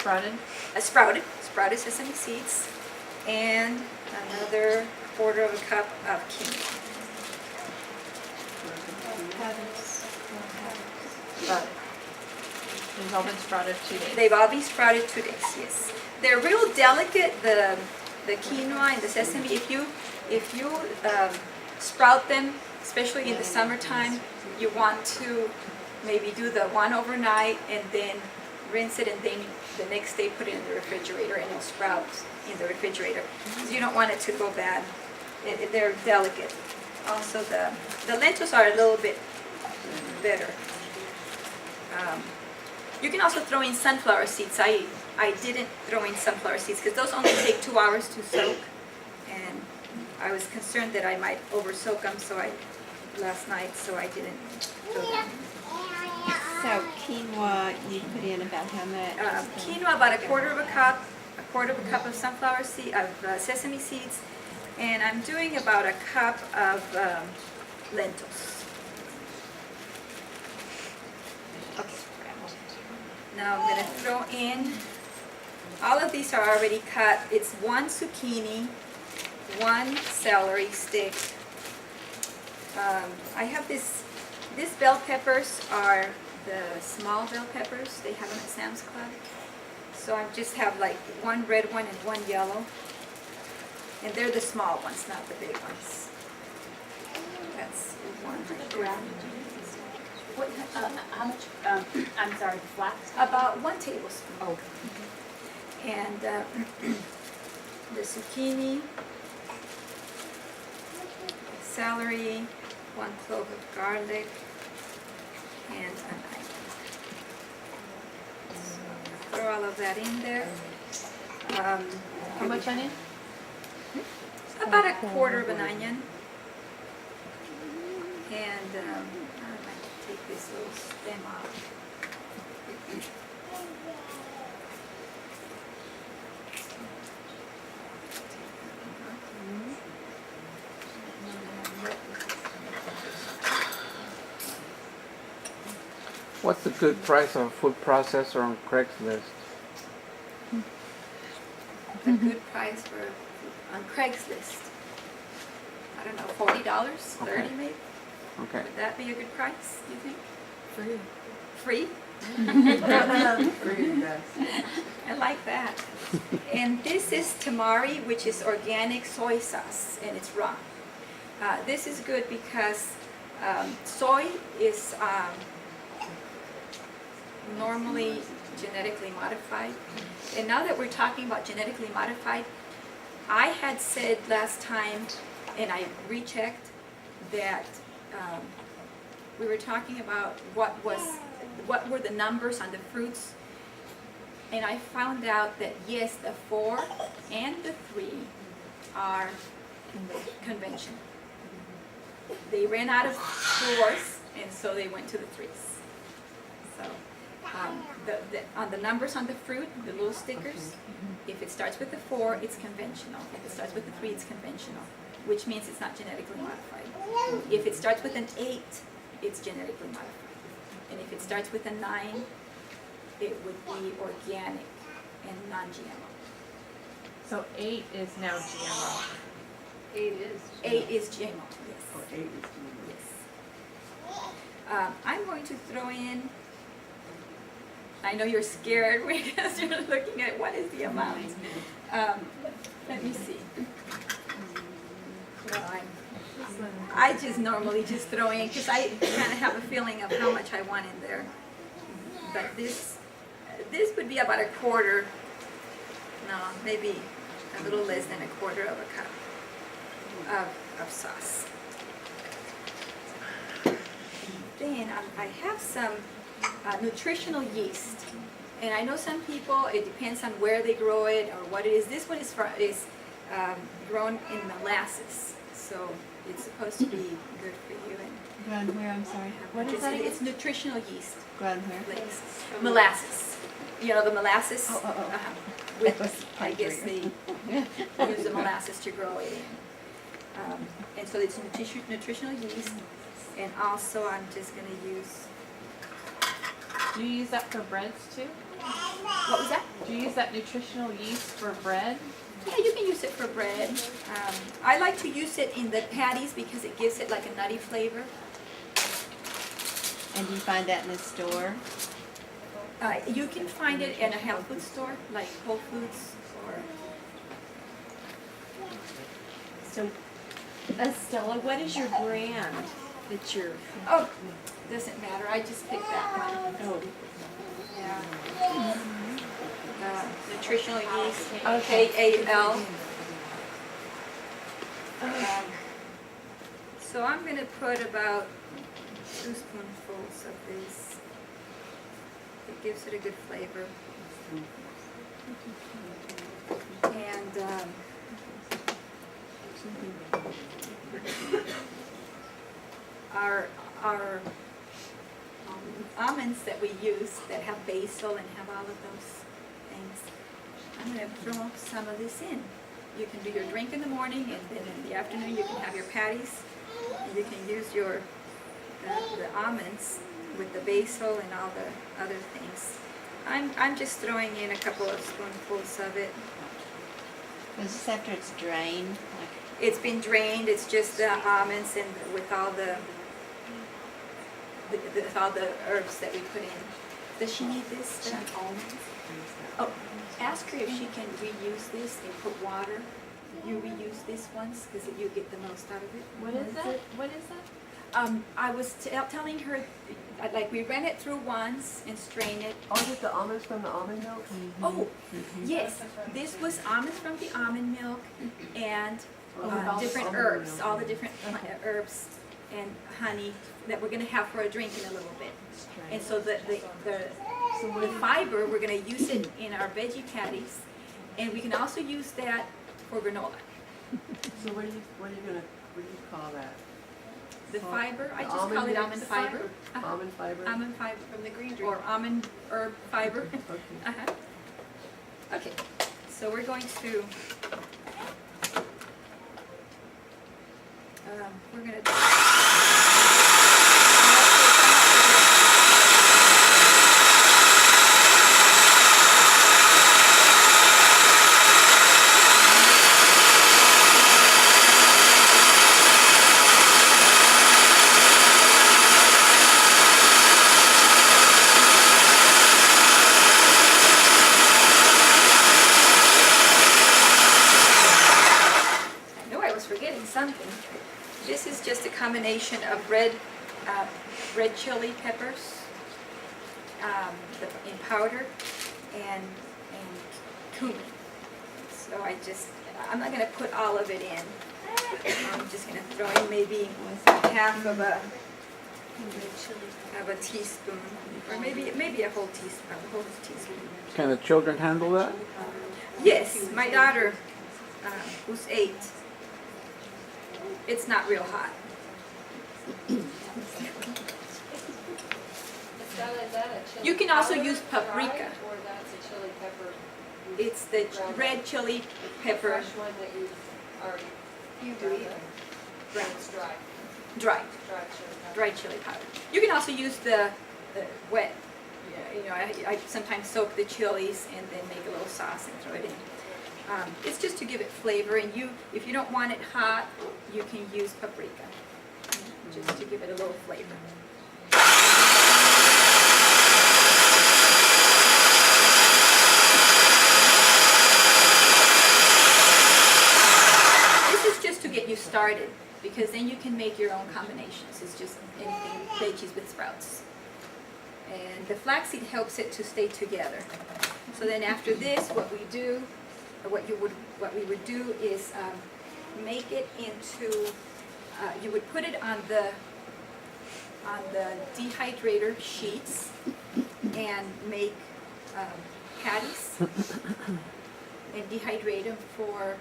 Sprouted? Sprouted sesame seeds, and another quarter of a cup of quinoa. Sprouted. They've all been sprouted 2 days. They've all been sprouted 2 days, yes. They're real delicate, the quinoa and the sesame. If you sprout them, especially in the summertime, you want to maybe do the one overnight and then rinse it, and then the next day put it in the refrigerator, and it sprouts in the refrigerator. Because you don't want it to go bad. They're delicate. Also, the lentils are a little bit better. You can also throw in sunflower seeds. I didn't throw in sunflower seeds because those only take 2 hours to soak, and I was concerned that I might over soak them, last night, so I didn't throw them. So quinoa, you put in about how much? Quinoa, about a quarter of a cup of sunflower seed, sesame seeds, and I'm doing about a cup of lentils. Okay. Now I'm going to throw in, all of these are already cut. It's 1 zucchini, 1 celery stick. I have these bell peppers are the small bell peppers. They have them at Sam's Club. So I just have like 1 red one and 1 yellow. And they're the small ones, not the big ones. That's 1 right there. What, how much, I'm sorry, flax? About 1 tablespoon. Oh. And the zucchini, celery, 1 clove of garlic, and an onion. So throw all of that in there. How much onion? About a quarter of an onion. And I might take this little stem off. What's the good price of a food processor on Craigslist? A good price on Craigslist. I don't know, $40, $30 Okay. maybe? Okay. Would that be a good price, you think? Free. Free? Free, yes. I like that. And this is tamari, which is organic soy sauce, and it's raw. This is good because soy is normally genetically modified. And now that we're talking about genetically modified, I had said last time, and I rechecked, that we were talking about what were the numbers on the fruits, and I found out that yes, the 4 and the 3 are conventional. They ran out of 4s, and so they went to the 3s. So on the numbers on the fruit, the little stickers, if it starts with the 4, it's conventional. If it starts with the 3, it's conventional, which means it's not genetically modified. If it starts with an 8, it's genetically modified. And if it starts with a 9, it would be organic and non-GMO. So 8 is now GMO. 8 is. 8 is GMO, yes. Or 8 is GMO. Yes. I'm going to throw in, I know you're scared because you're looking at what is the amount. Let me see. Well, I just normally just throw in, because I kind of have a feeling of how much I want in there. But this would be about a quarter, no, maybe a little less than a quarter of a cup of sauce. Then I have some nutritional yeast. And I know some people, it depends on where they grow it or what it is. This one is grown in molasses, so it's supposed to be good for you. And Grown where, I'm sorry? What is that again? It's nutritional yeast. Grown where? Flakes. Molasses. You know the molasses? Oh. With, That was I guess they crazy. use the molasses to grow it in. And so it's nutritional yeast. And also I'm just going to use Do you use that for breads too? What was that? Do you use that nutritional yeast for bread? Yeah, you can use it for bread. I like to use it in the patties because it gives it like a nutty flavor. And do you find that in the store? You can find it in a health food store, like Whole Foods or... So, Stella, what is your brand that you're? Oh, doesn't matter, I just picked that one. Oh, Yeah. Nutritional yeast, Okay. KAL. So I'm gonna put about 2 spoonfuls of this. It gives it a good flavor. And our almonds that we use that have basil and have all of those things, I'm going to throw some of this in. You can do your drink in the morning, and then in the afternoon you can have your patties. And you can use your the almonds with the basil and all the other things. I'm just throwing in a couple of spoonfuls of it. is this after it's drained? Like, It's been drained. It's just the almonds and with all the herbs that we put in. Does she need this? Almonds? Oh, ask her if she can reuse this and put water. You reuse this once because you get the most out of it. What is that? What is that? I was telling her, like we ran it through once and strain it. Oh, get the almonds from the almond milk? Oh, yes, this was almonds from the almond milk and different herbs, all the different herbs and honey that we're gonna have for a drink in a little bit. And so the fiber, we're gonna use it in our veggie patties, and we can also use that for granola. So what do you call that? The fiber, I The just call almond it mix? almond fiber. Uh-huh. Almond fiber? Almond fiber. From the green drink. Or almond herb fiber. Okay. Uh-huh. Okay, so we're going to, we're going to, I know I was forgetting something. This is just a combination of red chili peppers in powder and cumin. So I'm not going to put all of it in. I'm just going to throw in maybe half of a teaspoon, or maybe a whole teaspoon. Can the children handle that? Yes, my daughter, who's 8, it's not real hot. You can also use paprika. Or that's a chili pepper? It's the red chili pepper, Fresh one that you've already. You do it. Right. It's dry, dry, dry chili pepper. dried chili powder. You can also use the wet. You know, I sometimes soak the chilies and then make a little sauce and throw it in. It's just to give it flavor, and if you don't want it hot, you can use paprika, just to give it a little flavor. This is just to get you started, because then you can make your own combinations. It's just anything, veggies with sprouts. And the flaxseed helps it to stay together. So then after this, what we would do is make it into, you would put it on the dehydrator sheets and make patties and dehydrate them for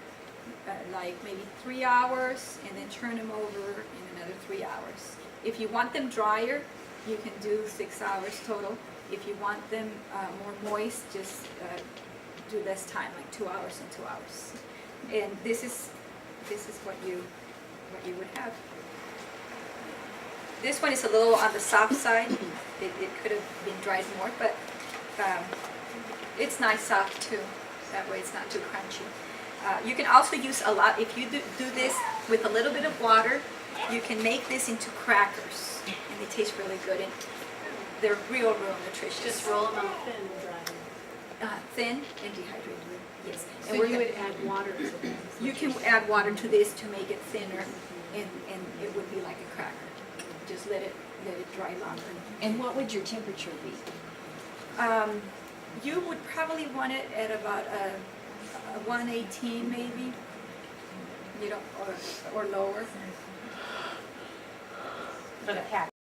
like maybe 3 hours, and then turn them over in another 3 hours. If you want them drier, you can do 6 hours total. If you want them more moist, just do less time, like 2 hours and 2 hours. And this is what you would have. This one is a little on the soft side. It could have been dried more, but it's nice soft too. That way it's not too crunchy. You can also use a lot, if you do this with a little bit of water, you can make this into crackers. And they taste really good. And they're real nutritious. Just roll them out thin and dry them. Thin and dehydrated, yes. So And we're you gonna- would add water to them? You can add water to this to make it thinner, and it would be like a cracker. Just let it dry longer. And what would your temperature be? You would probably want it at about a 118 maybe, or lower. For the pack.